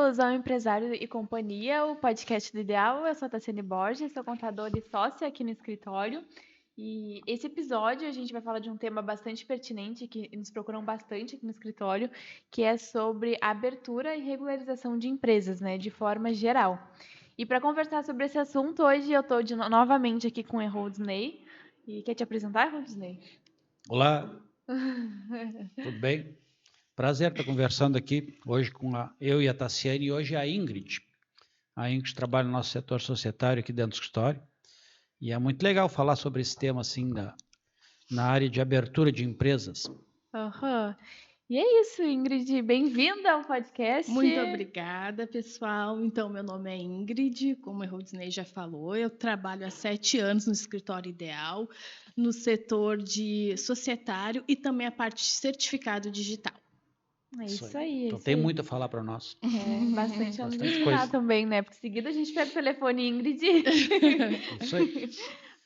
Bem-vindos ao Empresário e Companhia, o podcast do Ideal. Eu sou a Tassiane Borges, sou contadora e sócia aqui no escritório. E esse episódio a gente vai falar de um tema bastante pertinente, que nos procuram bastante aqui no escritório, que é sobre abertura e regularização de empresas, né, de forma geral. E para conversar sobre esse assunto, hoje eu estou novamente aqui com o Erroldney. E quer te apresentar, Erroldney? Olá, tudo bem? Prazer estar conversando aqui hoje com eu e a Tassiane e hoje a Ingrid. A Ingrid trabalha no nosso setor societário aqui dentro do escritório e é muito legal falar sobre esse tema assim na área de abertura de empresas. Aham. E é isso, Ingrid. Bem-vinda ao podcast. Muito obrigada, pessoal. Então, meu nome é Ingrid, como a Rodney já falou, eu trabalho há 7 anos no escritório Ideal, no setor de societário e também a parte de certificado digital. É isso aí. Então tem muito a falar para nós. Bastante a nos Bastante ensinar coisa. também, né? Porque seguida a gente pega o telefone, Ingrid. Isso aí.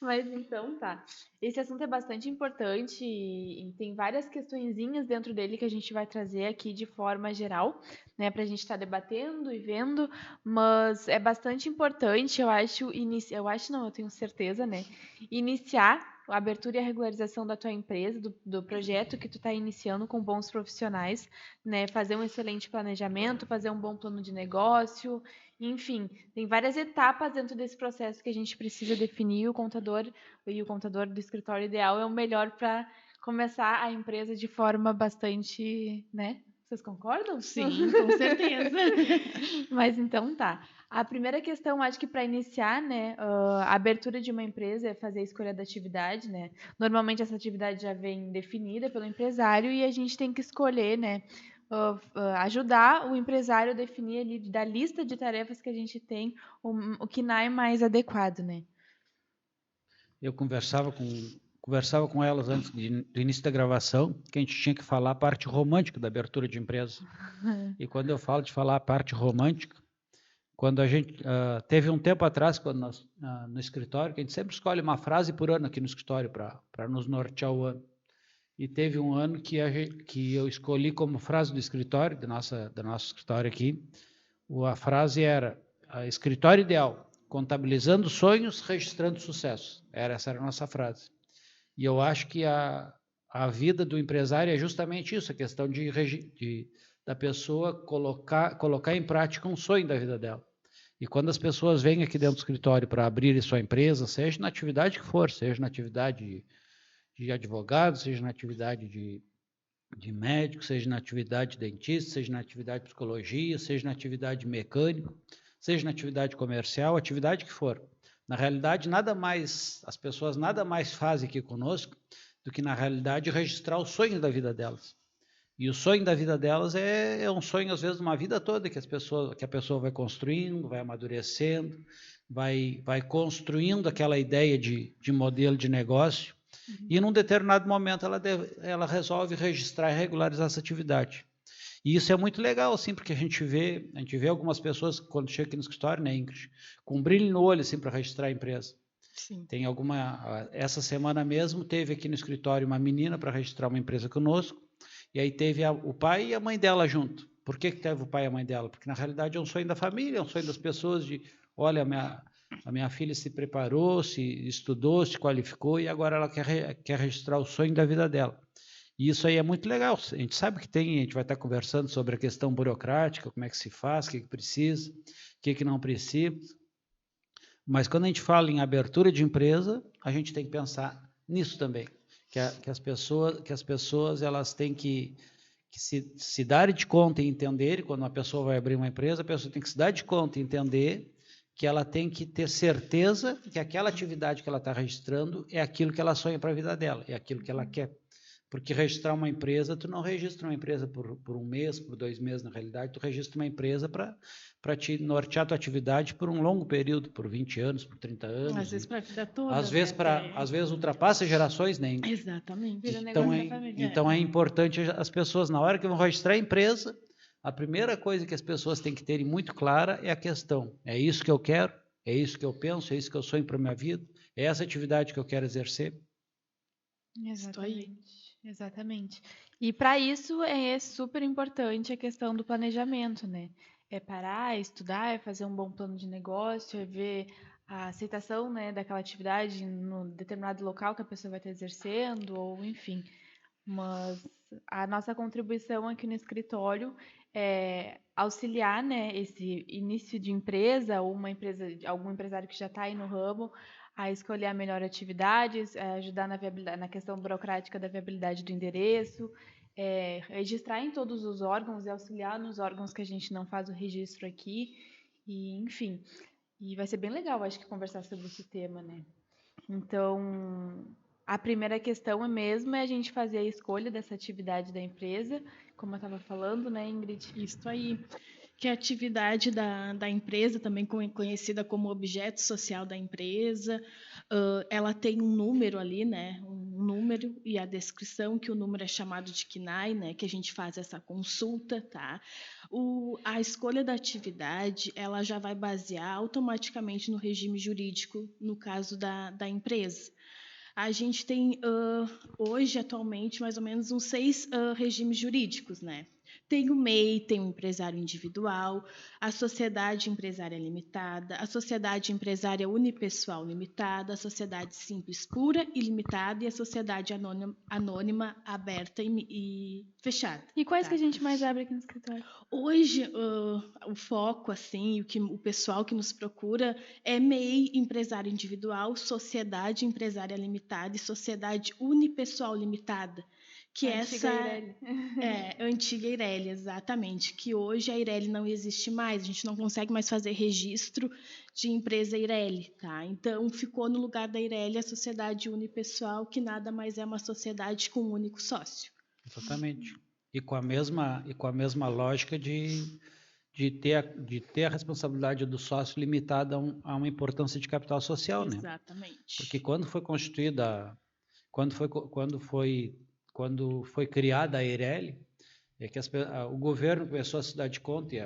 Mas então tá. Esse assunto é bastante importante e tem várias questõezinhas dentro dele que a gente vai trazer aqui de forma geral, né, para a gente estar debatendo e vendo, mas é bastante importante, eu acho, eu tenho certeza, né, iniciar a abertura e a regularização da tua empresa, do projeto que tu está iniciando com bons profissionais, né, fazer um excelente planejamento, fazer um bom plano de negócio, enfim, tem várias etapas dentro desse processo que a gente precisa definir e o contador do escritório ideal é o melhor para começar a empresa de forma bastante, né? Vocês concordam? Sim, com certeza. Mas então tá. A primeira questão, acho que para iniciar, né, a abertura de uma empresa é fazer a escolha da atividade, né? Normalmente essa atividade já vem definida pelo empresário e a gente tem que escolher, né, ajudar o empresário a definir ali da lista de tarefas que a gente tem o que é mais adequado, né? Eu conversava com elas antes do início da gravação, que a gente tinha que falar a parte romântica da abertura de empresa. E quando eu falo de falar a parte romântica, quando a gente teve um tempo atrás, quando nós, no escritório, que a gente sempre escolhe uma frase por ano aqui no escritório para nos nortear o ano. E teve um ano que eu escolhi como frase do escritório, do nosso escritório aqui, a frase era escritório ideal, contabilizando sonhos, registrando sucesso. Essa era a nossa frase. E eu acho que a vida do empresário é justamente isso, a questão da pessoa colocar em prática um sonho da vida dela. E quando as pessoas vêm aqui dentro do escritório para abrir sua empresa, seja na atividade que for, seja na atividade de advogado, seja na atividade de médico, seja na atividade de dentista, seja na atividade de psicologia, seja na atividade de mecânico, seja na atividade comercial, atividade que for. Na realidade, as pessoas nada mais fazem aqui conosco do que, na realidade, registrar o sonho da vida delas. E o sonho da vida delas é um sonho, às vezes, de uma vida toda que a pessoa vai construindo, vai amadurecendo, vai construindo aquela ideia de modelo de negócio. E num determinado momento ela resolve registrar e regularizar essa atividade. E isso é muito legal, assim, porque a gente vê algumas pessoas, quando chega aqui no escritório, né, Ingrid, com um brilho no olho, assim, para registrar a empresa. Sim. Tem essa semana mesmo, teve aqui no escritório uma menina para registrar uma empresa conosco, e aí teve o pai e a mãe dela junto. Por que teve o pai e a mãe dela? Porque, na realidade, é um sonho da família, é um sonho das pessoas de, olha, a minha filha se preparou, se estudou, se qualificou, e agora ela quer registrar o sonho da vida dela. E isso aí é muito legal. A gente sabe que a gente vai estar conversando sobre a questão burocrática, como é que se faz, o que precisa, o que não precisa. Mas quando a gente fala em abertura de empresa, a gente tem que pensar nisso também, que as pessoas elas têm que se dar de conta e entender, quando uma pessoa vai abrir uma empresa, a pessoa tem que se dar de conta e entender que ela tem que ter certeza que aquela atividade que ela está registrando é aquilo que ela sonha para a vida dela, é aquilo que ela quer. Porque registrar uma empresa, tu não registra uma empresa por um mês, por 2 meses, na realidade, tu registra uma empresa para te nortear a tua atividade por um longo período, por 20 anos, por 30 anos. Às vezes para a vida toda. Às vezes ultrapassa gerações, né? Exatamente. Então é importante as pessoas, na hora que vão registrar a empresa, a primeira coisa que as pessoas têm que terem muito clara é a questão, é isso que eu quero, é isso que eu penso, é isso que eu sonho para a minha vida, é essa atividade que eu quero exercer. Exatamente. E para isso é super importante a questão do planejamento, né? é parar, é estudar, é fazer um bom plano de negócio, é ver a aceitação, né, daquela atividade no determinado local que a pessoa vai estar exercendo, ou enfim. Mas a nossa contribuição aqui no escritório é auxiliar, né, esse início de empresa ou uma empresa, algum empresário que já está aí no ramo, a escolher a melhor atividade, ajudar na viabilidade, na questão burocrática da viabilidade do endereço, registrar em todos os órgãos e auxiliar nos órgãos que a gente não faz o registro aqui, e enfim. E vai ser bem legal, acho que, conversar sobre esse tema, né? Então, a primeira questão é a gente fazer a escolha dessa atividade da empresa, como eu estava falando, né, Ingrid? Isso aí. Que é a atividade da empresa, também conhecida como objeto social da empresa, ela tem um número ali, né? Um número e a descrição, que o número é chamado de CNAE, né? Que a gente faz essa consulta, tá? A escolha da atividade, ela já vai basear automaticamente no regime jurídico, no caso da empresa. A gente tem hoje, atualmente, mais ou menos uns 6 regimes jurídicos, né? Tem o MEI, tem o empresário individual, a sociedade empresária limitada, a sociedade empresária unipessoal limitada, a sociedade simples pura e limitada e a sociedade anônima aberta e fechada. E quais tá? que a gente mais abre aqui no escritório? Hoje, o foco, assim, o pessoal que nos procura é MEI, empresário individual, sociedade empresária limitada e sociedade unipessoal limitada, que A antiga Eireli. antiga Eireli, exatamente, que hoje a Eireli não existe mais, a gente não consegue mais fazer registro de empresa Eireli, tá? Então, ficou no lugar da Eireli a sociedade unipessoal, que nada mais é uma sociedade com um único sócio. Exatamente. E com a mesma lógica de ter a responsabilidade do sócio limitada a uma importância de capital social, né? Exatamente. Porque quando foi constituída, quando foi criada a Eireli, é que o governo começou a se dar de conta e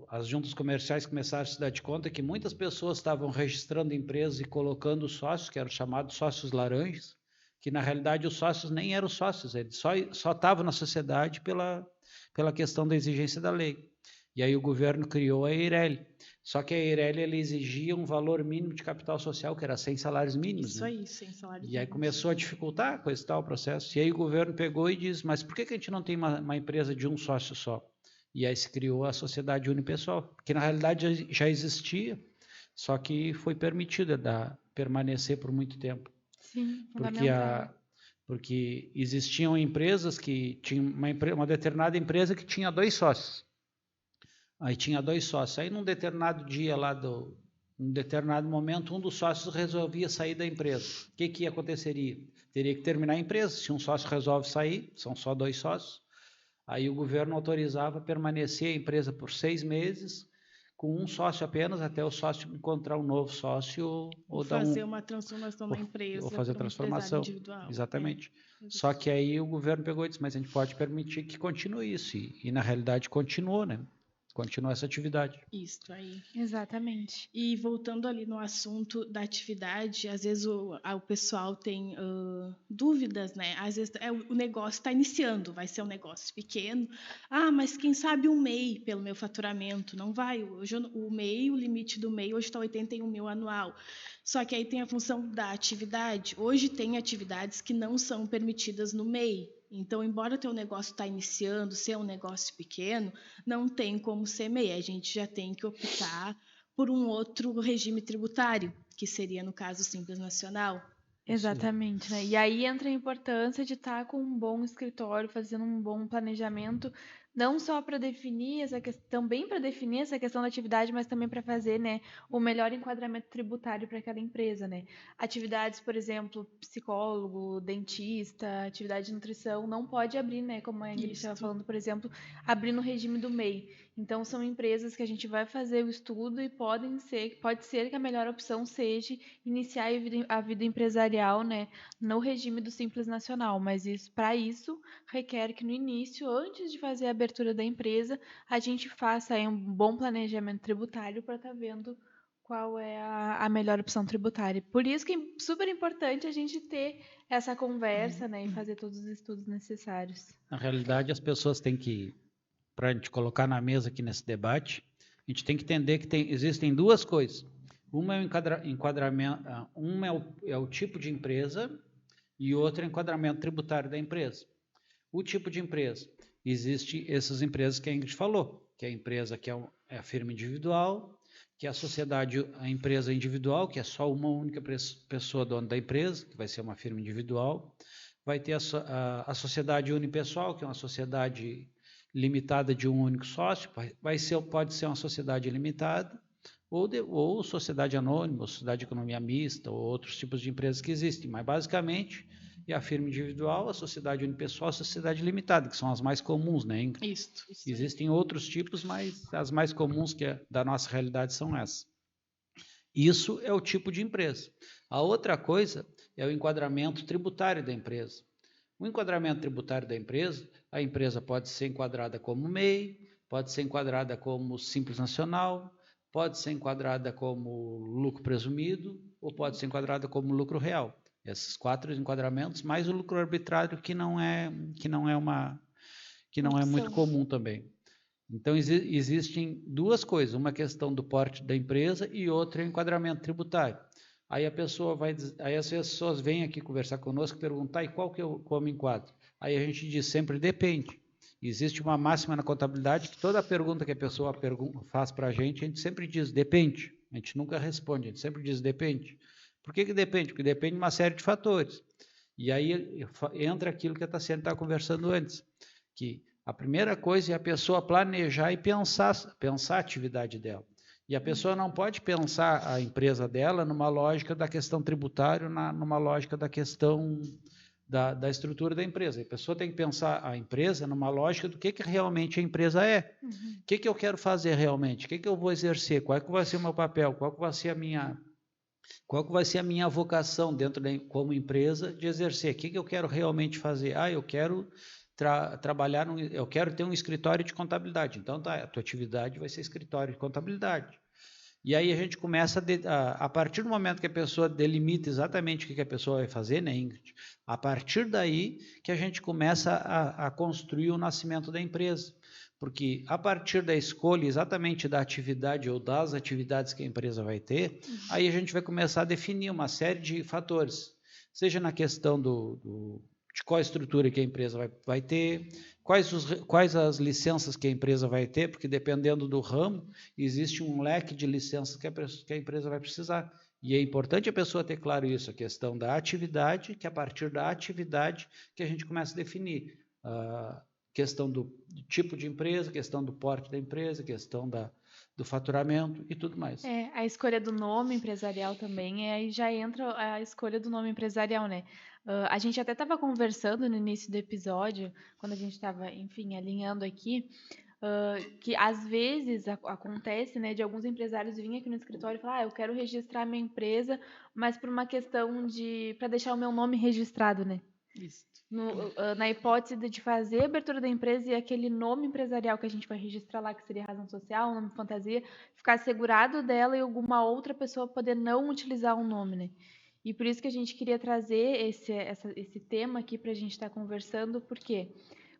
as juntas comerciais começaram a se dar de conta que muitas pessoas estavam registrando empresas e colocando sócios, que eram chamados sócios laranjas, que na realidade os sócios nem eram sócios, eles só estavam na sociedade pela questão da exigência da lei. E aí o governo criou a Eireli. Só que a Eireli ele exigia um valor mínimo de capital social, que era 100 salários mínimos. Isso né? aí, 100 salários mínimos. E aí começou a dificultar coisa e tal o processo. E aí o governo pegou e disse, mas por que a gente não tem uma empresa de um sócio só? E aí se criou a sociedade unipessoal, que na realidade já existia, só que foi permitida permanecer por muito tempo. Sim, Porque existiam empresas que tinham uma determinada empresa que tinha 2 sócios. Aí tinha 2 sócios. Aí num determinado dia num determinado momento, um dos sócios resolvia sair da empresa. O que aconteceria? Teria que terminar a empresa. Se um sócio resolve sair, são só 2 sócios. Aí o governo autorizava permanecer a empresa por 6 meses, com um sócio apenas, até o sócio encontrar um novo sócio ou fazer uma transformação da empresa. Ou fazer transformação. Individual. Exatamente. Só que aí o governo pegou e disse, mas a gente pode permitir que continue isso. E na realidade continuou, né? Continua essa atividade. Isso aí. Exatamente. E voltando ali no assunto da atividade, às vezes o pessoal tem dúvidas, né? Às vezes o negócio está iniciando, vai ser um negócio pequeno. Ah, mas quem sabe um MEI pelo meu faturamento? Não vai. Hoje o MEI, o limite do MEI hoje está 81 mil anual. Só que aí tem a função da atividade. Hoje tem atividades que não são permitidas no MEI. Então, embora o teu negócio está iniciando, ser um negócio pequeno, não tem como ser MEI. A gente já tem que optar por um outro regime tributário, que seria, no caso, o Simples Nacional. Exatamente, né? E aí entra a importância de estar com um bom escritório, fazendo um bom planejamento, não só para definir essa questão, também para definir essa questão da atividade, mas também para fazer, né, o melhor enquadramento tributário para aquela empresa, né? Atividades, por exemplo, psicólogo, dentista, atividade de nutrição, não pode abrir, né, como a Ingrid estava falando, por exemplo, abrir no regime do MEI. Então, são empresas que a gente vai fazer o estudo e pode ser que a melhor opção seja iniciar a vida empresarial, né, no regime do Simples Nacional, mas para isso requer que no início, antes de fazer a abertura da empresa, a gente faça aí um bom planejamento tributário para estar vendo qual é a melhor opção tributária. Por isso que é super importante a gente ter essa conversa, né, e fazer todos os estudos necessários. Na realidade, as pessoas têm que, para a gente colocar na mesa aqui nesse debate, a gente tem que entender que existem duas coisas. Uma é o enquadramento, uma é o tipo de empresa e outra é o enquadramento tributário da empresa. O tipo de empresa, existe essas empresas que a Ingrid falou, que é a empresa que é a firma individual, que é a sociedade, a empresa individual, que é só uma única pessoa dona da empresa, que vai ser uma firma individual. Vai ter a sociedade unipessoal, que é uma sociedade limitada de um único sócio, pode ser uma sociedade limitada, ou sociedade anônima, ou sociedade de economia mista, ou outros tipos de empresas que existem, mas basicamente é a firma individual, a sociedade unipessoal, a sociedade limitada, que são as mais comuns, né, Ingrid? Isso. Existem outros tipos, mas as mais comuns da nossa realidade são essas. Isso é o tipo de empresa. A outra coisa é o enquadramento tributário da empresa. O enquadramento tributário da empresa, a empresa pode ser enquadrada como MEI, pode ser enquadrada como simples nacional, pode ser enquadrada como lucro presumido ou pode ser enquadrada como lucro real. Esses 4 enquadramentos, mais o lucro arbitrário, que não é muito comum também. Então, existem duas coisas, uma questão do porte da empresa e outra é o enquadramento tributário. Aí as pessoas vêm aqui conversar conosco e perguntar, e qual que eu como enquadro? Aí a gente diz sempre, depende. Existe uma máxima na contabilidade que toda pergunta que a pessoa faz para a gente sempre diz, depende. A gente nunca responde, a gente sempre diz, depende. Por que depende? Porque depende de uma série de fatores. E aí entra aquilo que a Tassiana estava conversando antes, que a primeira coisa é a pessoa planejar e pensar a atividade dela. E a pessoa não pode pensar a empresa dela numa lógica da questão tributária, numa lógica da questão da estrutura da empresa. A pessoa tem que pensar a empresa numa lógica do que realmente a empresa é. O que eu quero fazer realmente? O que eu vou exercer? Qual é que vai ser o meu papel? Qual que vai ser a minha vocação como empresa de exercer? O que eu quero realmente fazer? Eu quero trabalhar, eu quero ter um escritório de contabilidade. Então, a tua atividade vai ser escritório de contabilidade. E aí a gente começa, a partir do momento que a pessoa delimita exatamente o que a pessoa vai fazer, né, Ingrid? A partir daí que a gente começa a construir o nascimento da empresa. Porque a partir da escolha exatamente da atividade ou das atividades que a empresa vai ter, aí a gente vai começar a definir uma série de fatores. Seja na questão de qual estrutura que a empresa vai ter, quais as licenças que a empresa vai ter, porque dependendo do ramo, existe um leque de licenças que a empresa vai precisar. E é importante a pessoa ter claro isso, a questão da atividade, que a partir da atividade que a gente começa a definir. Questão do tipo de empresa, questão do porte da empresa, questão do faturamento e tudo mais. A escolha do nome empresarial também, aí já entra a escolha do nome empresarial, né? A gente até estava conversando no início do episódio, quando a gente estava, enfim, alinhando aqui, que às vezes acontece, né, de alguns empresários virem aqui no escritório e falar, eu quero registrar minha empresa, mas por uma questão para deixar o meu nome registrado, né? Isso. Na hipótese de fazer a abertura da empresa e aquele nome empresarial que a gente vai registrar lá, que seria razão social, nome fantasia, ficar assegurado dela e alguma outra pessoa poder não utilizar o nome, né? E por isso que a gente queria trazer esse tema aqui para a gente estar conversando, porque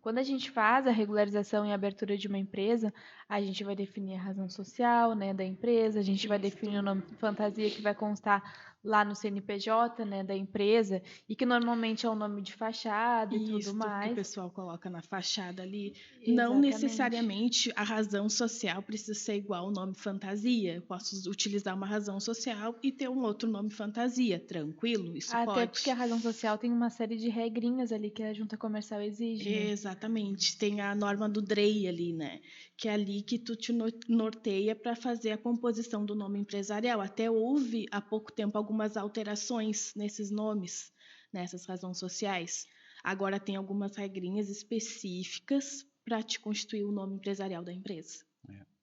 quando a gente faz a regularização e a abertura de uma empresa, a gente vai definir a razão social, né, da empresa, a gente vai definir o nome fantasia que vai constar lá no CNPJ, né, da empresa, e que normalmente é o nome de fachada e tudo mais. Que o pessoal coloca na fachada ali. Exatamente. Não necessariamente a razão social precisa ser igual ao nome fantasia. Eu posso utilizar uma razão social e ter um outro nome fantasia, tranquilo, isso pode. Até porque a razão social tem uma série de regrinhas ali que a junta comercial exige, né? Exatamente. Tem a norma do DREI ali, né? Que é ali que tu te norteia para fazer a composição do nome empresarial. Até houve, há pouco tempo, algumas alterações nesses nomes, nessas razões sociais. Agora tem algumas regrinhas específicas para te constituir o nome empresarial da empresa.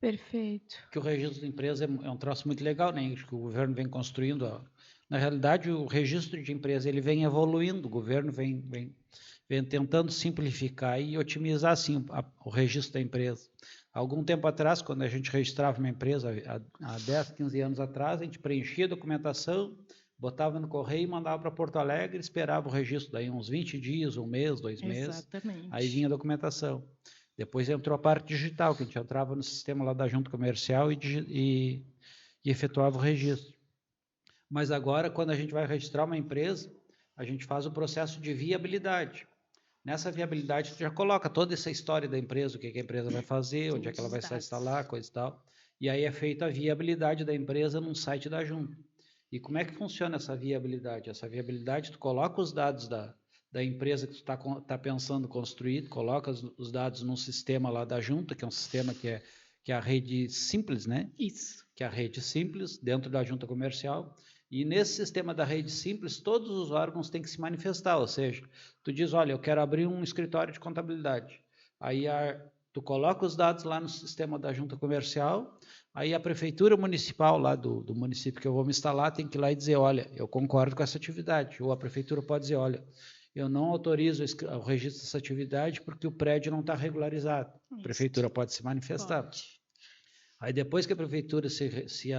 Perfeito. Que o registro de empresa é um troço muito legal, né? Que o governo vem construindo. Na realidade, o registro de empresa ele vem evoluindo, o governo vem tentando simplificar e otimizar, assim, o registro da empresa. Algum tempo atrás, quando a gente registrava uma empresa, há 10, 15 anos atrás, a gente preenchia a documentação, botava no correio e mandava para Porto Alegre, esperava o registro daí uns 20 dias, um mês, 2 meses. Exatamente. Aí vinha a documentação. Depois entrou a parte digital, que a gente entrava no sistema lá da junta comercial e efetuava o registro. Mas agora, quando a gente vai registrar uma empresa, a gente faz o processo de viabilidade. Nessa viabilidade, tu já coloca toda essa história da empresa, o que a empresa vai fazer, onde é que ela vai se instalar, coisa e tal. E aí é feita a viabilidade da empresa num site da junta. E como é que funciona essa viabilidade? Essa viabilidade, tu coloca os dados da empresa que tu tá pensando construir, tu coloca os dados num sistema lá da junta, que é um sistema que é a rede simples, né? Isso. Que é a rede simples dentro da junta comercial. E nesse sistema da rede simples, todos os órgãos têm que se manifestar, ou seja, tu diz, olha, eu quero abrir um escritório de contabilidade. Aí tu coloca os dados lá no sistema da junta comercial, aí a prefeitura municipal lá do município que eu vou me instalar tem que ir lá e dizer, olha, eu concordo com essa atividade. Ou a prefeitura pode dizer, olha, eu não autorizo o registro dessa atividade porque o prédio não está regularizado. A prefeitura pode se manifestar. Pode. Aí depois que a prefeitura se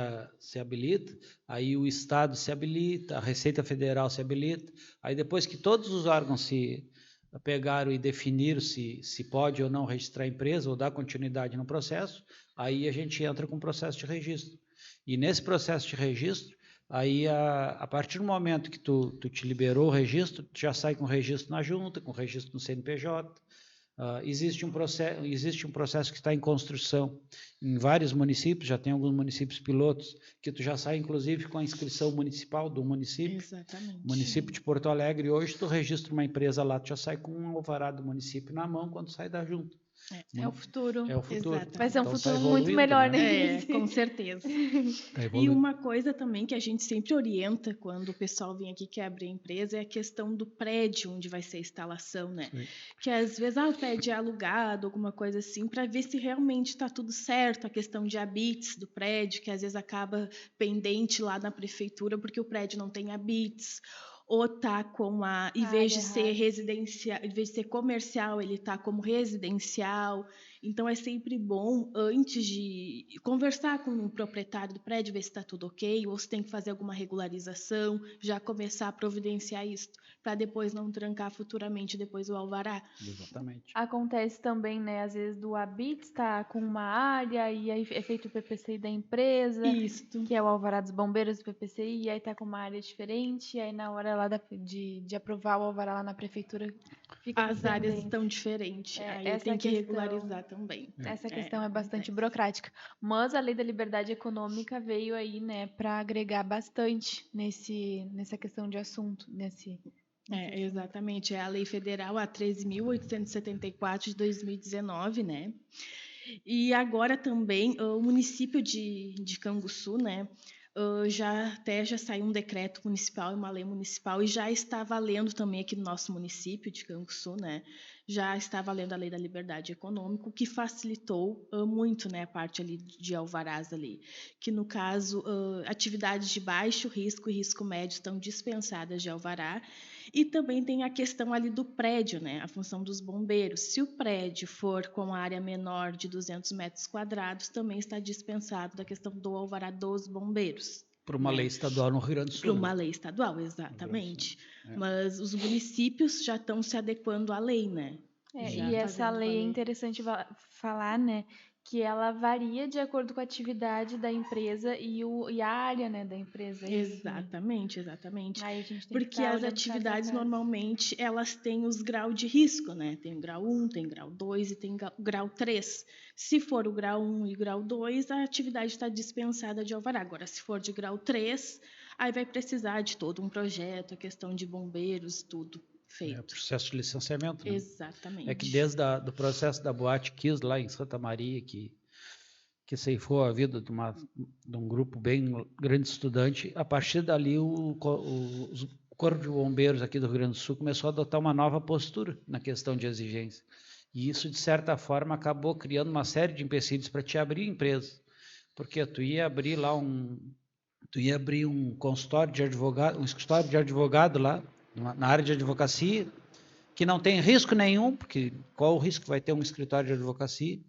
habilita, aí o Estado se habilita, a Receita Federal se habilita, aí depois que todos os órgãos se pegaram e definiram se pode ou não registrar a empresa ou dar continuidade no processo, aí a gente entra com o processo de registro. E nesse processo de registro, aí a partir do momento que tu te liberou o registro, tu já sai com o registro na junta, com o registro no CNPJ. Existe um processo que está em construção em vários municípios, já tem alguns municípios pilotos, que tu já sai inclusive com a inscrição municipal do município. Exatamente. Município de Porto Alegre, hoje tu registra uma empresa lá, tu já sai com um alvará do município na mão quando sai da junta. É o futuro. É o futuro. Exatamente. Vai ser um Então, futuro tá muito evoluindo, melhor, né? né? Com certeza. Tá E evoluindo. uma coisa também que a gente sempre orienta quando o pessoal vem aqui quer abrir a empresa é a questão do prédio onde vai ser a instalação, né? Sim. Que às vezes o prédio é alugado, alguma coisa assim, para ver se realmente está tudo certo, a questão de habites do prédio, que às vezes acaba pendente lá na prefeitura porque o prédio não tem habites. Ou tá com em vez de ser residencial, em vez de ser comercial, ele tá como residencial. Então é sempre bom, antes de conversar com o proprietário do prédio, ver se está tudo ok, ou se tem que fazer alguma regularização, já começar a providenciar isso, para depois não trancar futuramente depois o alvará. Exatamente. Acontece também, né? Às vezes do Habit está com uma área e aí é feito o PPCI da empresa, Isso. que é o alvará dos bombeiros do PPCI, e aí tá com uma área diferente, e aí na hora lá de aprovar o alvará lá na prefeitura, fica As áreas pendente. estão diferentes, aí essa tem que questão- regularizar também. Essa questão é bastante acontece. burocrática. Mas a Lei da Liberdade Econômica veio aí, né, para agregar bastante nessa questão de assunto, nesse assunto. Exatamente. É a Lei Federal a 13.874 de 2019, né? E agora também o município de Canguçu, né? Já saiu um decreto municipal e uma lei municipal e já está valendo também aqui no nosso município de Canguçu, né? Já está valendo a Lei da Liberdade Econômica, o que facilitou muito, né, a parte ali de alvarás ali, que no caso atividades de baixo risco e risco médio estão dispensadas de alvará. E também tem a questão ali do prédio, né? A função dos bombeiros. Se o prédio for com área menor de 200 metros quadrados, também está dispensado da questão do alvará dos bombeiros. Por uma lei estadual no Rio Grande do Sul. Por uma lei estadual, exatamente. É. Mas os municípios já estão se adequando à lei, né? E essa lei é interessante falar, né? Que ela varia de acordo com a atividade da empresa e a área, né, da empresa. Exatamente. Aí a gente tem porque as atividades normalmente elas têm os graus de risco, né? Tem o grau 1, tem grau 2 e tem o grau 3. Se for o grau 1 e o grau 2, a atividade está dispensada de alvará. Agora, se for de grau 3, aí vai precisar de todo um projeto, a questão de bombeiros, tudo feito. É o processo de licenciamento, né? Exatamente. É que desde do processo da Boate Kiss lá em Santa Maria, que ceifou a vida de um grupo bem grande de estudante, a partir dali o Corpo de Bombeiros aqui do Rio Grande do Sul começou a adotar uma nova postura na questão de exigência. E isso, de certa forma, acabou criando uma série de empecilhos para te abrir empresa. Porque tu ia abrir lá um consultório de advogado, um escritório de advogado lá, na área de advocacia, que não tem risco nenhum, porque qual o risco que vai ter um escritório de advocacia,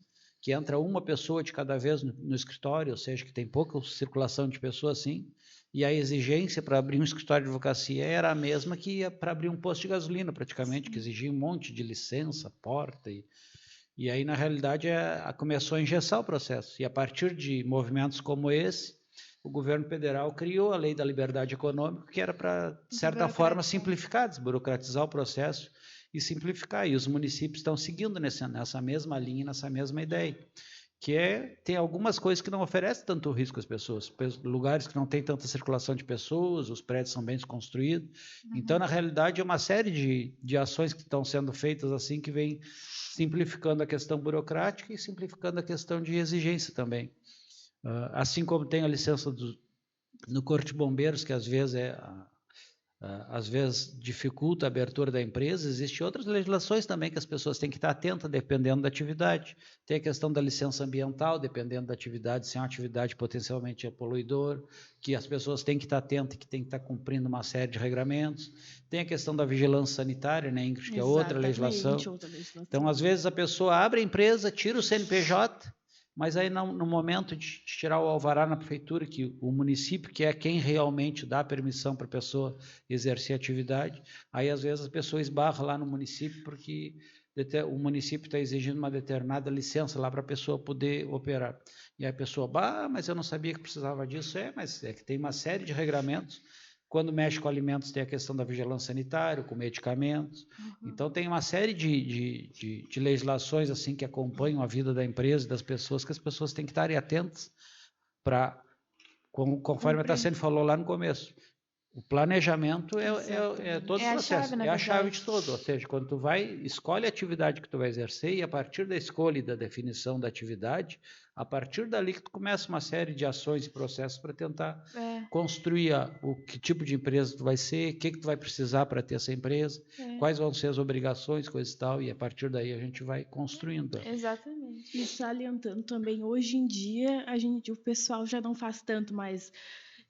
que entra uma pessoa de cada vez no escritório, ou seja, que tem pouca circulação de pessoas assim, e a exigência para abrir um escritório de advocacia era a mesma que para abrir um posto de gasolina, praticamente, que exigia um monte de licença, porta, E aí, na realidade, começou a engessar o processo. E a partir de movimentos como esse, o governo federal criou a Lei da Liberdade Econômica, que era para, de certa forma, simplificar, desburocratizar o processo e simplificar. E os municípios estão seguindo nessa mesma linha, nessa mesma ideia, que tem algumas coisas que não oferecem tanto risco às pessoas, lugares que não tem tanta circulação de pessoas, os prédios são bem construídos. Então, na realidade, é uma série de ações que estão sendo feitas assim, que vem simplificando a questão burocrática e simplificando a questão de exigência também. Assim como tem a licença no Corpo de Bombeiros, que às vezes dificulta a abertura da empresa, existem outras legislações também que as pessoas têm que estar atentas, dependendo da atividade. Tem a questão da licença ambiental, dependendo da atividade, se é uma atividade potencialmente poluidora, que as pessoas têm que estar atentas, que têm que estar cumprindo uma série de regramentos. Tem a questão da vigilância sanitária, né, Ingrid, que é outra legislação. Então, às vezes, a pessoa abre a empresa, tira o CNPJ, mas aí no momento de tirar o alvará na prefeitura, que o município, que é quem realmente dá permissão para a pessoa exercer atividade, aí às vezes a pessoa esbarra lá no município porque o município está exigindo uma determinada licença lá para a pessoa poder operar. E aí a pessoa, mas eu não sabia que precisava disso. Mas é que tem uma série de regramentos. Quando mexe com alimentos, tem a questão da vigilância sanitária, com medicamentos. Então, tem uma série de legislações assim que acompanham a vida da empresa e das pessoas, que as pessoas têm que estarem atentas para, conforme a Tassiane falou lá no começo, o planejamento é todo o processo, é a chave de todo. Ou seja, quando tu escolhe a atividade que tu vai exercer, e a partir da escolha e da definição da atividade, a partir dali que tu começa uma série de ações e processos para tentar construir que tipo de empresa tu vai ser, o que tu vai precisar para ter essa empresa, quais vão ser as obrigações, coisas e tal, e a partir daí a gente vai construindo. Exatamente. E salientando também, hoje em dia, o pessoal já não faz tanto, mas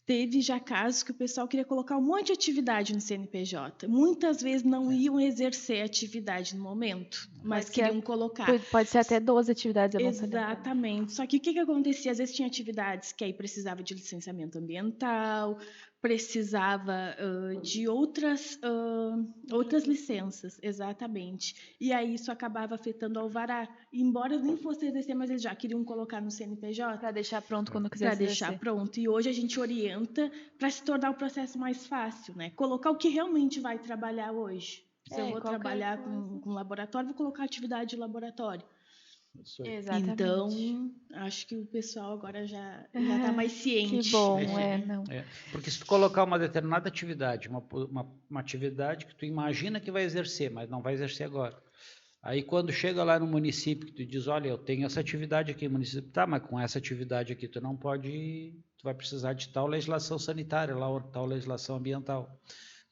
teve já casos que o pessoal queria colocar um monte de atividade no CNPJ. Muitas vezes não iam exercer atividade no momento, mas queriam colocar. Pode ser até 12 atividades. Exatamente. Só que o que acontecia? Às vezes tinha atividades que aí precisava de licenciamento ambiental, precisava de outras licenças, exatamente. E aí isso acabava afetando o alvará. Embora nem fosse exercer, mas eles já queriam colocar no CNPJ. Para deixar pronto quando quiser exercer. Para deixar pronto. E hoje a gente orienta para se tornar o processo mais fácil, né? Colocar o que realmente vai trabalhar hoje. Se eu vou trabalhar com laboratório, vou colocar atividade de laboratório. Exatamente. Então, acho que o pessoal agora já está mais ciente. Que bom, não. Porque se tu colocar uma determinada atividade, uma atividade que tu imagina que vai exercer, mas não vai exercer agora. Aí quando chega lá no município, que tu diz, olha, eu tenho essa atividade aqui no município, tá, mas com essa atividade aqui tu não pode, tu vai precisar de tal legislação sanitária, tal legislação ambiental.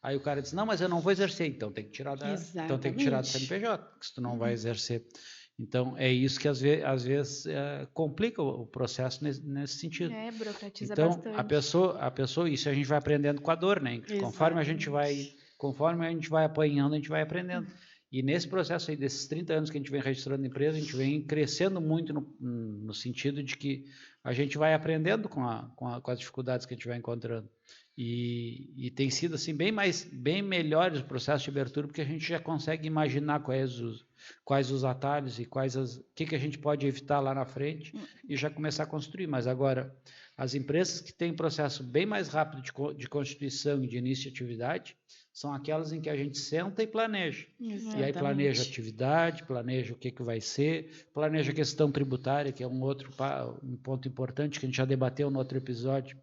Aí o cara diz, não, mas eu não vou exercer, então tem que tirar do CNPJ, porque se tu não vai exercer. Então, é isso que às vezes complica o processo nesse sentido. Burocratiza bastante. Então, a pessoa, isso a gente vai aprendendo com a dor, né? Conforme a gente vai apanhando, a gente vai aprendendo. E nesse processo aí, desses 30 anos que a gente vem registrando empresa, a gente vem crescendo muito no sentido de que a gente vai aprendendo com as dificuldades que a gente vai encontrando. E tem sido assim bem melhores o processo de abertura, porque a gente já consegue imaginar quais os atalhos e o que a gente pode evitar lá na frente e já começar a construir. Mas agora, as empresas que têm processo bem mais rápido de constituição e de início de atividade são aquelas em que a gente senta e planeja. Exatamente. E aí planeja a atividade, planeja o que vai ser, planeja a questão tributária, que é um ponto importante que a gente já debateu no outro episódio,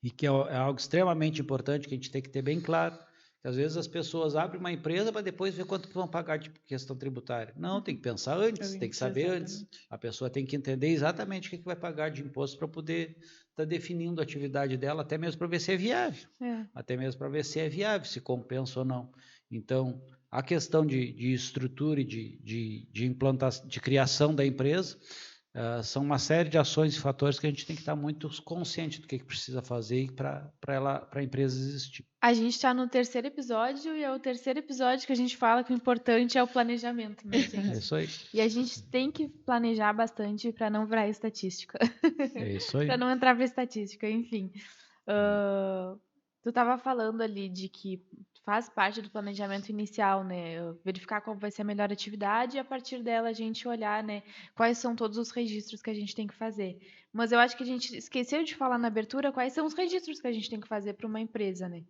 e que é algo extremamente importante que a gente tem que ter bem claro, que às vezes as pessoas abrem uma empresa para depois ver quanto vão pagar de questão tributária. Não, tem que pensar antes, tem que saber antes. A pessoa tem que entender exatamente o que vai pagar de imposto para poder estar definindo a atividade dela, até mesmo para ver se é viável. Até mesmo para ver se é viável, se compensa ou não. Então, a questão de estrutura e de implantação, de criação da empresa, são uma série de ações e fatores que a gente tem que estar muito consciente do que precisa fazer para a empresa existir. A gente está no 3º episódio e é o 3º episódio que a gente fala que o importante é o planejamento, né, gente? É isso aí. E a gente tem que planejar bastante para não virar estatística. É isso aí. Para não entrar para estatística, enfim. Tu estava falando ali de que faz parte do planejamento inicial, né? Verificar qual vai ser a melhor atividade e a partir dela a gente olhar, né, quais são todos os registros que a gente tem que fazer. Mas eu acho que a gente esqueceu de falar na abertura quais são os registros que a gente tem que fazer para uma empresa, né?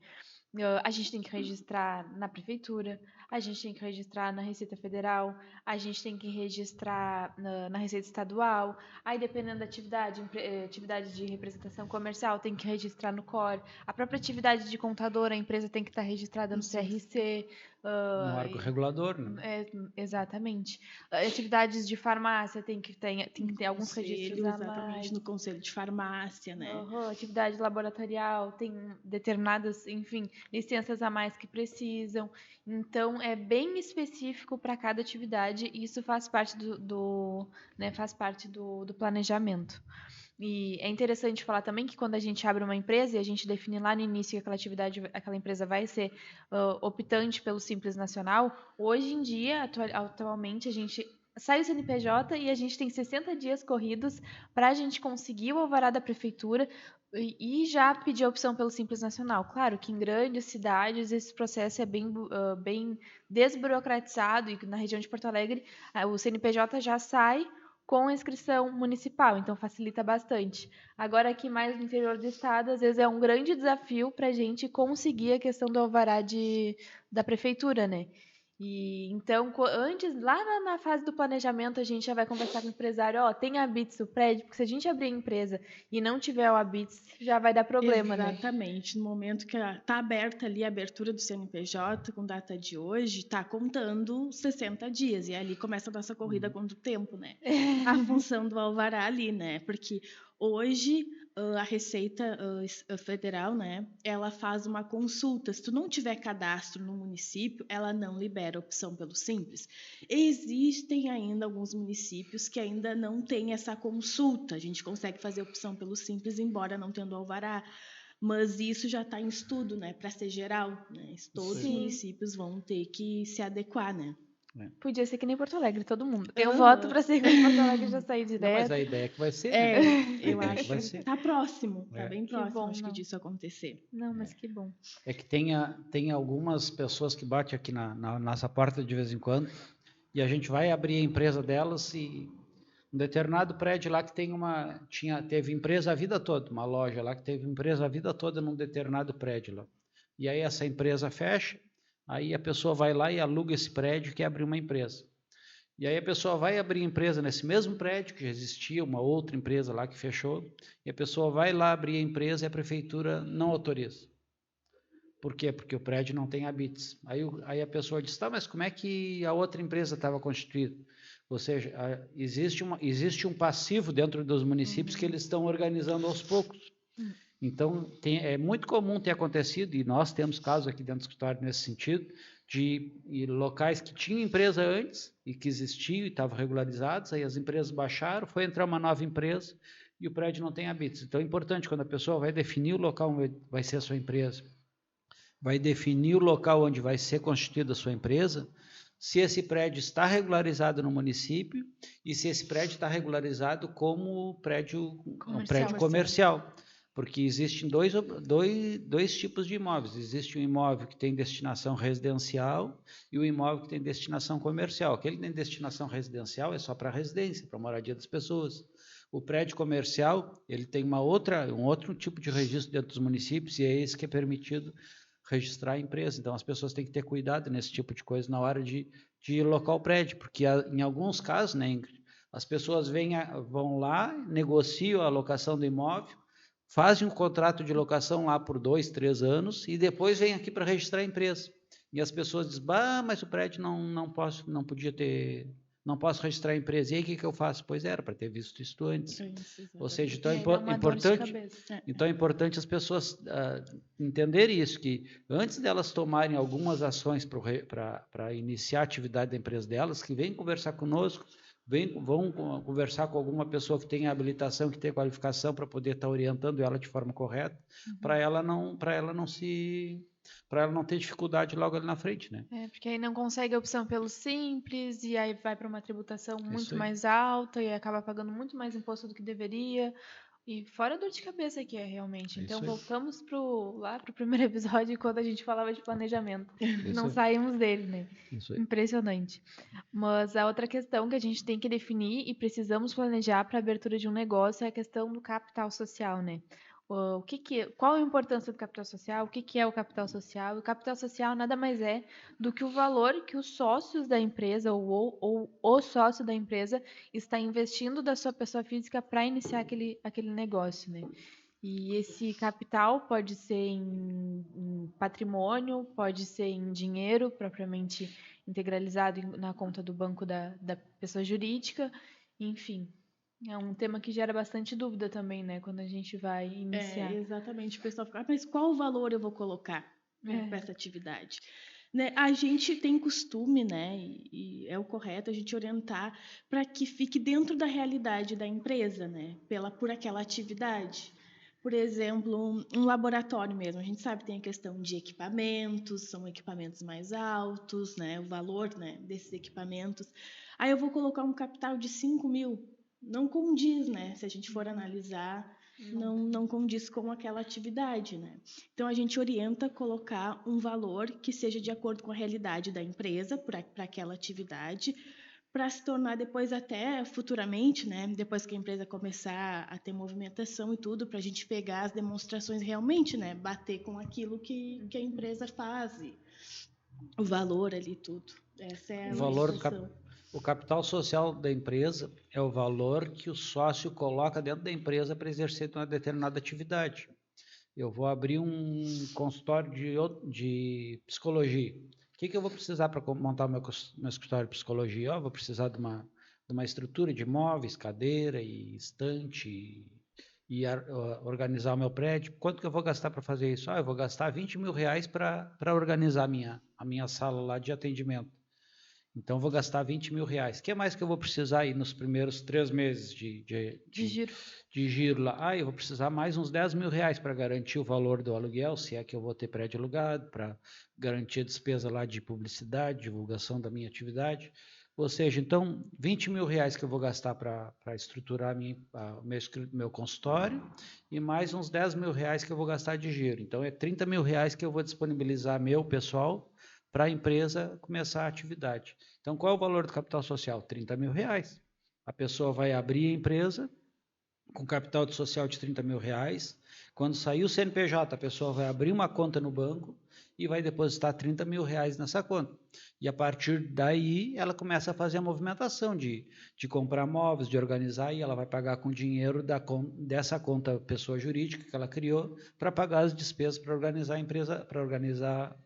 A gente tem que registrar na prefeitura, a gente tem que registrar na Receita Federal, a gente tem que registrar na Receita Estadual, aí dependendo da atividade, atividade de representação comercial, tem que registrar no COR, a própria atividade de contador, a empresa tem que estar registrada no CRC. No órgão regulador, né? Exatamente. Atividades de farmácia tem que ter alguns registros a exatamente, mais. no conselho de farmácia, né? Atividade laboratorial, tem determinadas, enfim, licenças a mais que precisam. Então, é bem específico para cada atividade e isso faz parte faz parte do planejamento. E é interessante falar também que quando a gente abre uma empresa e a gente define lá no início que aquela atividade, aquela empresa vai ser optante pelo Simples Nacional, hoje em dia, atualmente, a gente sai o CNPJ e a gente tem 60 dias corridos para a gente conseguir o alvará da prefeitura e já pedir a opção pelo Simples Nacional. Claro que em grandes cidades esse processo é bem desburocratizado e na região de Porto Alegre o CNPJ já sai com inscrição municipal, então facilita bastante. Agora, aqui mais no interior do estado, às vezes é um grande desafio para a gente conseguir a questão do alvará da prefeitura, né? E então, antes, lá na fase do planejamento, a gente já vai conversar com o empresário, tem a Habits o prédio, porque se a gente abrir a empresa e não tiver o Habits, já vai dar problema, né? Exatamente. No momento que está aberta ali a abertura do CNPJ, com data de hoje, está contando 60 dias. E ali começa a nossa corrida contra o tempo, né? A função do alvará ali, né? Porque hoje a Receita Federal, né? Ela faz uma consulta. Se tu não tiver cadastro no município, ela não libera a opção pelo Simples. Existem ainda alguns municípios que ainda não têm essa consulta. A gente consegue fazer opção pelo Simples, embora não tendo alvará. Mas isso já está em estudo, né? Para ser geral, né? Todos os municípios vão ter que se adequar, né? Podia ser que nem Porto Alegre, todo mundo. Eu voto para ser que nem Porto Alegre já sair direto. Não, mas a ideia é que vai ser. Eu acho que está próximo, está bem próximo, bom, acho que disso acontecer. Não, mas que bom. É que tem algumas pessoas que batem aqui na nossa porta de vez em quando e a gente vai abrir a empresa delas e um determinado prédio lá que teve empresa a vida toda, uma loja lá que teve empresa a vida toda num determinado prédio lá. E aí essa empresa fecha, aí a pessoa vai lá e aluga esse prédio e quer abrir uma empresa. E aí a pessoa vai abrir empresa nesse mesmo prédio, que já existia uma outra empresa lá que fechou, e a pessoa vai lá abrir a empresa e a prefeitura não autoriza. Por quê? Porque o prédio não tem habites. Aí a pessoa diz, tá, mas como é que a outra empresa estava constituída? Ou seja, existe um passivo dentro dos municípios que eles estão organizando aos poucos. Então, é muito comum ter acontecido, e nós temos casos aqui dentro do escritório nesse sentido, de locais que tinham empresa antes e que existiam e estavam regularizados, aí as empresas baixaram, foi entrar uma nova empresa e o prédio não tem habites. Então, é importante, quando a pessoa vai definir o local onde vai ser a sua empresa, vai definir o local onde vai ser constituída a sua empresa, se esse prédio está regularizado no município e se esse prédio está regularizado como prédio comercial. Porque existem dois tipos de imóveis. Existe um imóvel que tem destinação residencial e um imóvel que tem destinação comercial. Aquele que tem destinação residencial é só para residência, para a moradia das pessoas. O prédio comercial, ele tem um outro tipo de registro dentro dos municípios e é esse que é permitido registrar a empresa. Então, as pessoas têm que ter cuidado nesse tipo de coisa na hora de locar o prédio, porque em alguns casos, né, as pessoas vão lá, negociam a locação do imóvel, fazem um contrato de locação lá por 2, 3 anos e depois vêm aqui para registrar a empresa. E as pessoas dizem, mas o prédio não posso registrar a empresa. E aí o que eu faço? Pois era, para ter visto isso antes. Ou seja, então é importante as pessoas entenderem isso, que antes delas tomarem algumas ações para iniciar a atividade da empresa delas, que venham conversar conosco, vão conversar com alguma pessoa que tenha habilitação, que tenha qualificação para poder estar orientando ela de forma correta, para ela não ter dificuldade logo ali na frente, né? Porque aí não consegue a opção pelo Simples e aí vai para uma tributação muito mais alta e acaba pagando muito mais imposto do que deveria, E fora a dor de cabeça que é realmente. É Então isso aí. voltamos lá pro primeiro episódio quando a gente falava de planejamento. Isso Não aí. saímos dele, né? Isso aí. Impressionante. Mas a outra questão que a gente tem que definir e precisamos planejar para a abertura de um negócio é a questão do capital social, né? Qual a importância do capital social? O que é o capital social? O capital social nada mais é do que o valor que os sócios da empresa ou o sócio da empresa está investindo da sua pessoa física para iniciar aquele negócio, né? E esse capital pode ser em patrimônio, pode ser em dinheiro propriamente integralizado na conta do banco da pessoa jurídica, enfim. É um tema que gera bastante dúvida também, né, quando a gente vai iniciar. Exatamente. O pessoal fica, mas qual valor eu vou colocar para essa atividade? Né, a gente tem costume, né, e é o correto a gente orientar para que fique dentro da realidade da empresa, né, por aquela atividade. Por exemplo, um laboratório mesmo, a gente sabe que tem a questão de equipamentos, são equipamentos mais altos, né, o valor, né, desses equipamentos. Aí eu vou colocar um capital de 5 mil, não condiz, né, se a gente for analisar, não condiz com aquela atividade, né? Então a gente orienta colocar um valor que seja de acordo com a realidade da empresa para aquela atividade, para se tornar depois até futuramente, né? Depois que a empresa começar a ter movimentação e tudo, para a gente pegar as demonstrações realmente, né? Bater com aquilo que a empresa faz, o valor ali tudo. Essa é a orientação. O capital social da empresa é o valor que o sócio coloca dentro da empresa para exercer uma determinada atividade. Eu vou abrir um consultório de psicologia. O que eu vou precisar para montar meu escritório de psicologia? Eu vou precisar de uma estrutura de móveis, cadeira e estante e organizar o meu prédio. Quanto que eu vou gastar para fazer isso? Eu vou gastar 20 mil reais para organizar a minha sala lá de atendimento. Então, vou gastar 20 mil reais. O que mais que eu vou precisar aí nos primeiros 3 meses de giro lá? Eu vou precisar mais uns 10 mil reais para garantir o valor do aluguel, se é que eu vou ter prédio alugado, para garantir a despesa lá de publicidade, divulgação da minha atividade. Ou seja, então, 20 mil reais que eu vou gastar para estruturar meu consultório e mais uns 10 mil reais que eu vou gastar de giro. Então, é 30 mil reais que eu vou disponibilizar meu pessoal para a empresa começar a atividade. Então, qual é o valor do capital social? 30 mil reais. A pessoa vai abrir a empresa com capital social de 30 mil reais. Quando sair o CNPJ, a pessoa vai abrir uma conta no banco e vai depositar 30 mil reais nessa conta. E a partir daí, ela começa a fazer a movimentação de comprar móveis, de organizar, e ela vai pagar com dinheiro dessa conta pessoa jurídica que ela criou para pagar as despesas para organizar a empresa, para organizar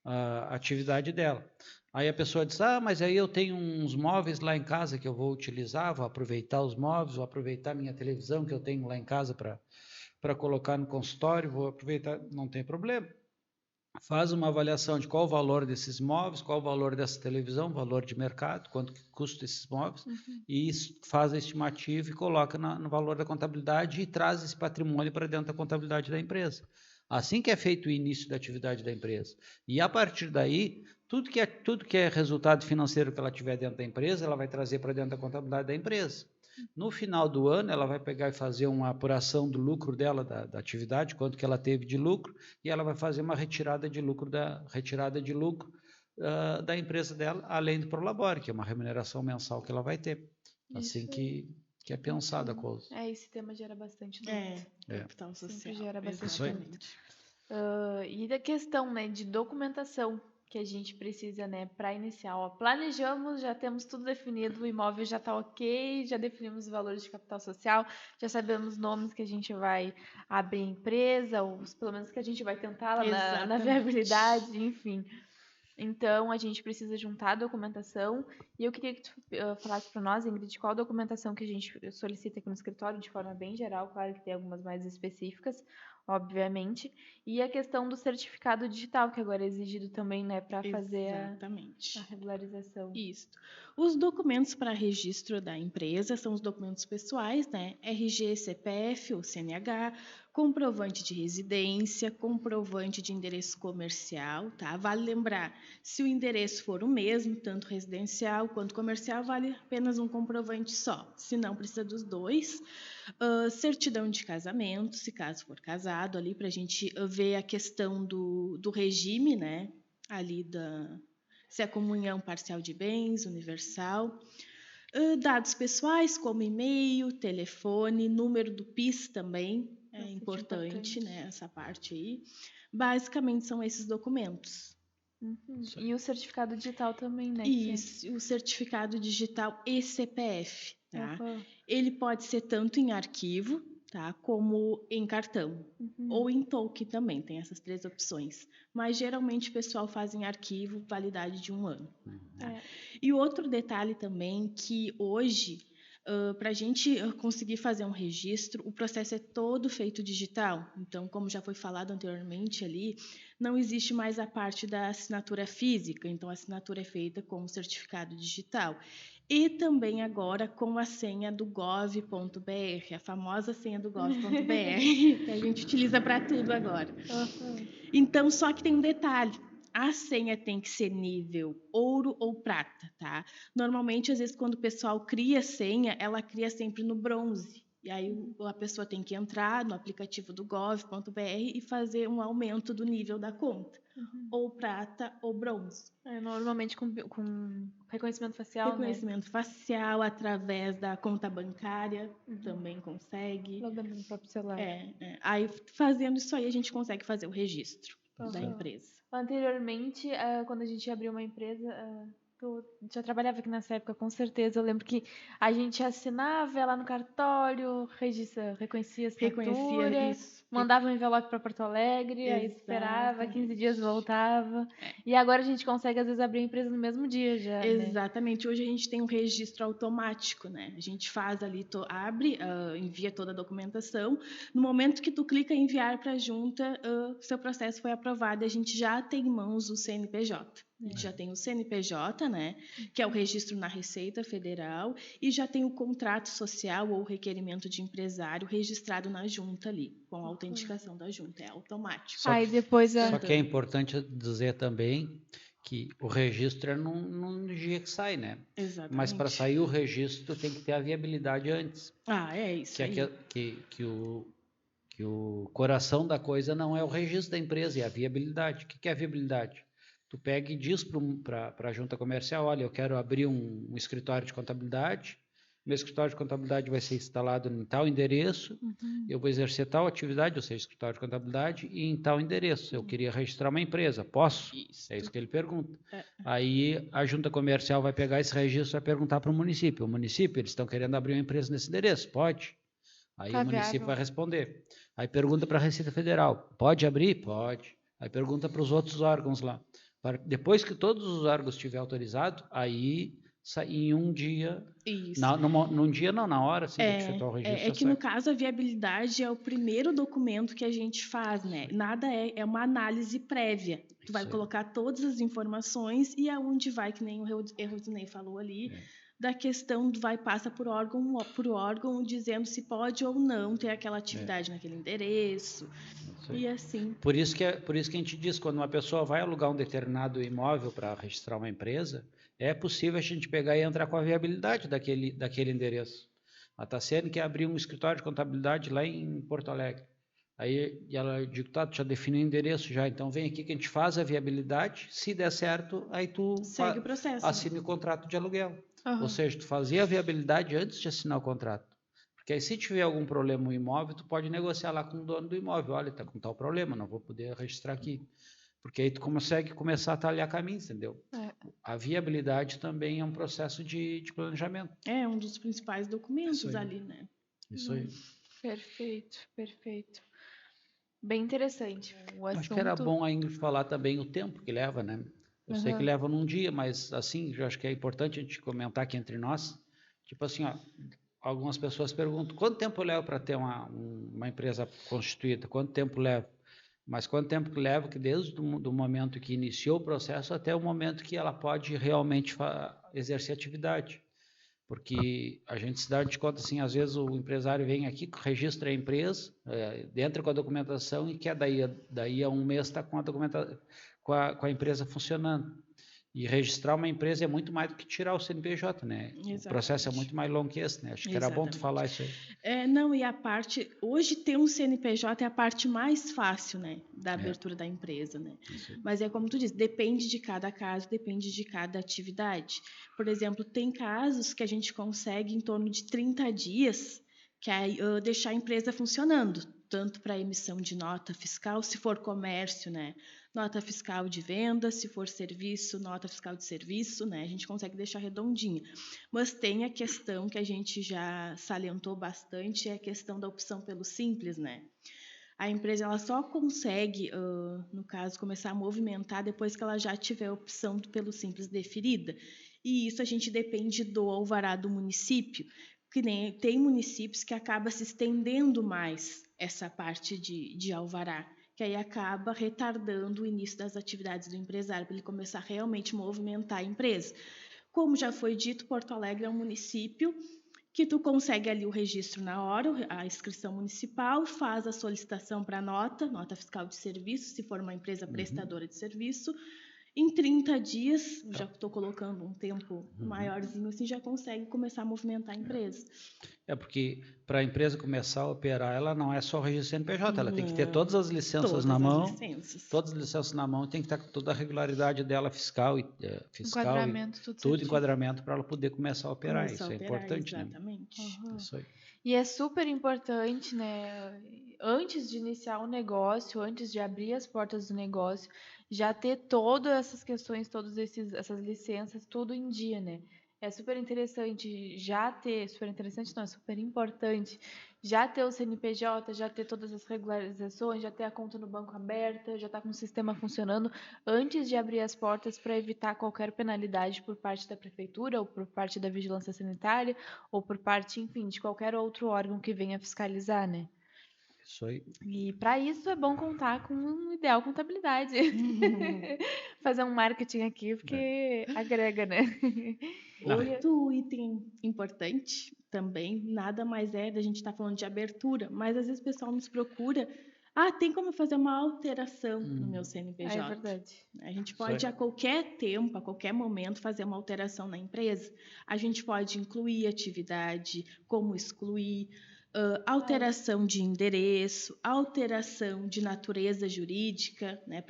a atividade dela. Aí a pessoa diz, mas aí eu tenho uns móveis lá em casa que eu vou utilizar, vou aproveitar os móveis, vou aproveitar minha televisão que eu tenho lá em casa para colocar no consultório, vou aproveitar, não tem problema. Faz uma avaliação de qual o valor desses móveis, qual o valor dessa televisão, valor de mercado, quanto que custa esses móveis, e faz a estimativa e coloca no valor da contabilidade e traz esse patrimônio para dentro da contabilidade da empresa. Assim que é feito o início da atividade da empresa. E a partir daí, tudo que é resultado financeiro que ela tiver dentro da empresa, ela vai trazer para dentro da contabilidade da empresa. No final do ano, ela vai pegar e fazer uma apuração do lucro dela, da atividade, quanto que ela teve de lucro, e ela vai fazer uma retirada de lucro da empresa dela, além do Prolabore, que é uma remuneração mensal que ela vai ter. Assim que é pensada a coisa. Esse tema gera bastante dúvida. Capital social. Sempre gera bastante dúvida. E da questão, né, de documentação que a gente precisa, né, para iniciar. Planejamos, já temos tudo definido, o imóvel já está ok, já definimos os valores de capital social, já sabemos nomes que a gente vai abrir empresa, ou pelo menos que a gente vai tentar lá na viabilidade, enfim. Então, a gente precisa juntar a documentação. E eu queria que tu falasse para nós, Ingrid, qual a documentação que a gente solicita aqui no escritório, de forma bem geral, claro que tem algumas mais específicas, obviamente. E a questão do certificado digital, que agora é exigido também, né, para fazer a regularização. Isso. Os documentos para registro da empresa são os documentos pessoais, né? RG, CPF ou CNH, comprovante de residência, comprovante de endereço comercial, tá? Vale lembrar, se o endereço for o mesmo, tanto residencial quanto comercial, vale apenas um comprovante só. Se não, precisa dos dois. Certidão de casamento, se caso for casado, ali para a gente ver a questão do regime, né? Ali se é comunhão parcial de bens, universal. Dados pessoais, como e-mail, telefone, número do PIS também, é importante, né, essa parte aí. Basicamente, são esses documentos. E o certificado digital também, né? Isso, o certificado digital e CPF, tá? Ele pode ser tanto em arquivo, tá? Como em cartão. Ou em token também, tem essas 3 opções. Mas geralmente o pessoal faz em arquivo, validade de 1 ano. Tá? E outro detalhe também, que hoje, para a gente conseguir fazer um registro, o processo é todo feito digital. Então, como já foi falado anteriormente ali, não existe mais a parte da assinatura física. Então, a assinatura é feita com o certificado digital. E também agora com a senha do gov.br, a famosa senha do gov.br, que a gente utiliza para tudo agora. Então, só que tem um detalhe. A senha tem que ser nível ouro ou prata, tá? Normalmente, às vezes, quando o pessoal cria senha, ela cria sempre no bronze. E aí a pessoa tem que entrar no aplicativo do gov.br e fazer um aumento do nível da conta. Ou prata ou bronze. Normalmente com reconhecimento facial, Reconhecimento facial, através da conta bancária, também consegue. Logando no próprio celular. Aí, fazendo isso aí, a gente consegue fazer o registro da empresa. Anteriormente, quando a gente abriu uma empresa, tu já trabalhava aqui nessa época, com certeza. Eu lembro que a gente assinava, ia lá no cartório, reconhecia a assinatura, isso. mandava um envelope para Porto Alegre, aí esperava, 15 dias voltava. E agora a gente consegue, às vezes, abrir a empresa no mesmo dia já, Exatamente. Hoje a gente tem um registro automático, né? A gente faz ali, abre, envia toda a documentação. No momento que tu clica em enviar para a junta, seu processo foi aprovado e a gente já tem em mãos o CNPJ. A gente já tem o CNPJ, né? Que é o registro na Receita Federal, e já tem o contrato social ou requerimento de empresário registrado na junta ali, com a autenticação da junta. É automático. Só que é importante dizer também que o registro é num dia que sai, né? Exatamente. Mas para sair o registro tem que ter a viabilidade antes. É isso aí. Que o coração da coisa não é o registro da empresa, é a viabilidade. O que é a viabilidade? Tu pega e diz para a junta comercial, olha, eu quero abrir um escritório de contabilidade, meu escritório de contabilidade vai ser instalado em tal endereço, eu vou exercer tal atividade, ou seja, escritório de contabilidade, e em tal endereço. Eu queria registrar uma empresa, posso? Isso. É isso que ele pergunta. Aí a junta comercial vai pegar esse registro e vai perguntar para o município, eles estão querendo abrir uma empresa nesse endereço, pode? Aí o município vai responder. Aí pergunta para a Receita Federal, pode abrir? Pode. Aí pergunta para os outros órgãos lá. Depois que todos os órgãos estiverem autorizados, aí em um dia, num dia não, na hora, sim, tem que efetuar o registro. É que no caso a viabilidade é o primeiro documento que a gente faz, né? Nada é uma análise prévia. Tu vai colocar todas as informações e aonde vai, que nem o Rodinei falou ali, da questão passa por órgão dizendo se pode ou não ter aquela atividade naquele endereço. E assim. Por isso que a gente diz, quando uma pessoa vai alugar um determinado imóvel para registrar uma empresa, é possível a gente pegar e entrar com a viabilidade daquele endereço. A Tassiane quer abrir um escritório de contabilidade lá em Porto Alegre. Aí ela diz, tá, tu já definiu o endereço já, então vem aqui que a gente faz a viabilidade, se der certo, aí tu segue o processo, assine o contrato de aluguel. Ou seja, tu fazia a viabilidade antes de assinar o contrato. Porque aí se tiver algum problema no imóvel, tu pode negociar lá com o dono do imóvel. Olha, está com tal problema, não vou poder registrar aqui. Porque aí tu consegue começar a talhar caminhos, entendeu? A viabilidade também é um processo de planejamento. É um dos principais documentos ali, né? Isso aí. Perfeito. Bem interessante. Acho que era bom a Ingrid falar também o tempo que leva, né? Eu sei que leva num dia, mas assim, eu acho que é importante a gente comentar aqui entre nós. Tipo assim, ó, algumas pessoas perguntam, quanto tempo leva para ter uma empresa constituída? Quanto tempo leva? Mas quanto tempo que leva, que desde do momento que iniciou o processo até o momento que ela pode realmente exercer atividade? Porque a gente se dá de conta, assim, às vezes o empresário vem aqui, registra a empresa, entra com a documentação e quer daí a um mês está com a empresa funcionando. E registrar uma empresa é muito mais do que tirar o CNPJ, né? Exatamente. O processo é muito mais longo que esse, né? Acho que era bom tu falar isso aí. Não, e a parte, hoje ter um CNPJ é a parte mais fácil, né, da abertura da empresa, né? Mas é como tu disse, depende de cada caso, depende de cada atividade. Por exemplo, tem casos que a gente consegue em torno de 30 dias que é deixar a empresa funcionando, tanto para emissão de nota fiscal, se for comércio, né? Nota fiscal de venda, se for serviço, nota fiscal de serviço, né? A gente consegue deixar redondinha. Mas tem a questão que a gente já salientou bastante, é a questão da opção pelo Simples, né? A empresa ela só consegue, no caso, começar a movimentar depois que ela já tiver a opção pelo Simples deferida. E isso a gente depende do alvará do município, que nem tem municípios que acaba se estendendo mais essa parte de alvará, que aí acaba retardando o início das atividades do empresário, para ele começar a realmente movimentar a empresa. Como já foi dito, Porto Alegre é um município que tu consegue ali o registro na hora, a inscrição municipal, faz a solicitação para nota fiscal de serviço, se for uma empresa prestadora de serviço. Em 30 dias, já estou colocando um tempo maiorzinho assim, já consegue começar a movimentar a empresa. Porque para a empresa começar a operar, ela não é só o registro CNPJ, ela tem que ter todas as licenças na mão. Todas as licenças na mão, tem que estar com toda a regularidade dela fiscal, enquadramento, tudo enquadramento para ela poder começar a operar. Isso é importante, exatamente. Né? Isso aí. E é super importante, né? Antes de iniciar o negócio, antes de abrir as portas do negócio, já ter todas essas questões, essas licenças, tudo em dia, né? É super interessante já ter, super interessante não, é super importante já ter o CNPJ, já ter todas as regularizações, já ter a conta no banco aberta, já estar com o sistema funcionando antes de abrir as portas para evitar qualquer penalidade por parte da prefeitura ou por parte da vigilância sanitária ou por parte, enfim, de qualquer outro órgão que venha fiscalizar, né? Isso aí. E para isso é bom contar com um Ideal Contabilidade. Fazer um marketing aqui, porque agrega, né? Outro item importante também, nada mais é da gente estar falando de abertura, mas às vezes o pessoal nos procura, tem como eu fazer uma alteração no meu CNPJ? É verdade. A gente pode a qualquer tempo, a qualquer momento, fazer uma alteração na empresa. A gente pode incluir atividade, como excluir, alteração de endereço, alteração de natureza jurídica, né,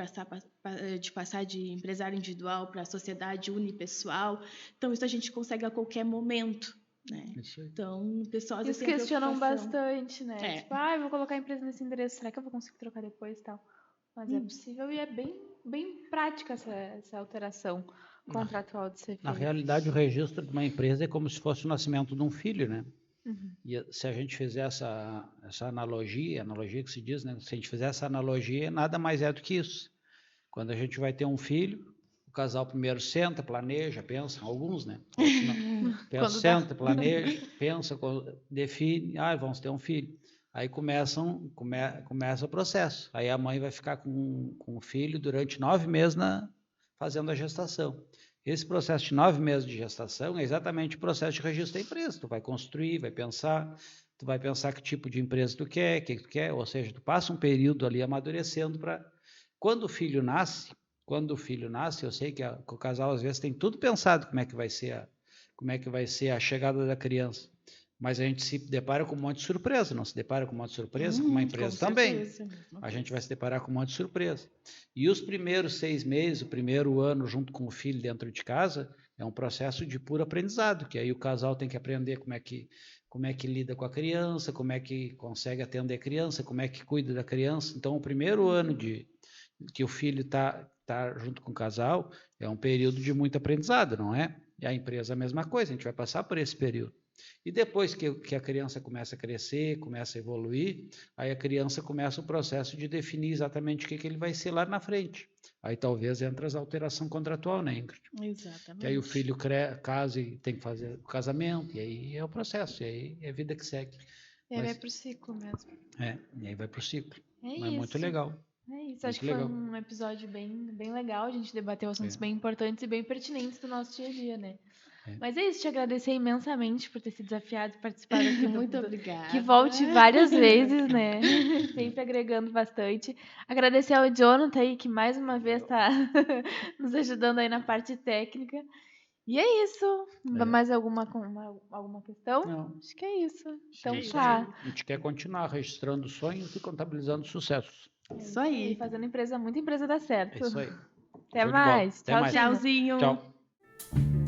de passar de empresário individual para sociedade unipessoal. Então, isso a gente consegue a qualquer momento. Né? Então, o pessoal às vezes questionam bastante, né? Tipo, eu vou colocar a empresa nesse endereço, será que eu vou conseguir trocar depois e tal? Mas é possível e é bem prática essa alteração contratual de ser feita. Na realidade, o registro de uma empresa é como se fosse o nascimento de um filho, né? E se a gente fizer essa analogia que se diz, né? Se a gente fizer essa analogia, nada mais é do que isso. Quando a gente vai ter um filho, o casal primeiro senta, planeja, pensa, alguns, né? Senta, planeja, pensa, define, vamos ter um filho. Aí começa o processo. Aí a mãe vai ficar com o filho durante 9 meses fazendo a gestação. Esse processo de 9 meses de gestação é exatamente o processo de registro da empresa. Tu vai construir, tu vai pensar que tipo de empresa tu quer, o que tu quer, ou seja, tu passa um período ali amadurecendo para... Quando o filho nasce, eu sei que o casal às vezes tem tudo pensado como é que vai ser a chegada da criança. Mas a gente se depara com um monte de surpresa, não se depara com um monte de surpresa? Com uma empresa também. A gente vai se deparar com um monte de surpresa. E os primeiros 6 meses, o primeiro ano junto com o filho dentro de casa, é um processo de puro aprendizado, que aí o casal tem que aprender como é que lida com a criança, como é que consegue atender a criança, como é que cuida da criança. Então, o primeiro ano que o filho está junto com o casal é um período de muito aprendizado, não é? E a empresa é a mesma coisa, a gente vai passar por esse período. E depois que a criança começa a crescer, começa a evoluir, aí a criança começa o processo de definir exatamente o que ele vai ser lá na frente. Aí talvez entre as alterações contratual, né, Ingrid? Exatamente. Que aí o filho casa e tem que fazer o casamento, e aí é o processo, e aí é a vida que segue. E aí vai pro ciclo mesmo. E aí vai pro ciclo. É Mas isso. muito legal. É isso, Muito acho que legal. foi um episódio bem legal. A gente debateu assuntos bem importantes e bem pertinentes do nosso dia a dia, né? Mas é isso, te agradecer imensamente por ter se desafiado e participado aqui Muito que obrigada. volte várias vezes, né? Sempre agregando bastante. Agradecer ao Jonathan aí, que mais uma vez está nos ajudando aí na parte técnica. E é isso. Mais alguma questão? Não. Acho que é isso. Então Isso tá. aí. A gente quer continuar registrando sonhos e contabilizando sucessos. Isso aí. Fazendo muita empresa dar certo. É isso aí. Até Show de bola. mais. Até mais. Tchauzinho. Tchauzinho. Tchau.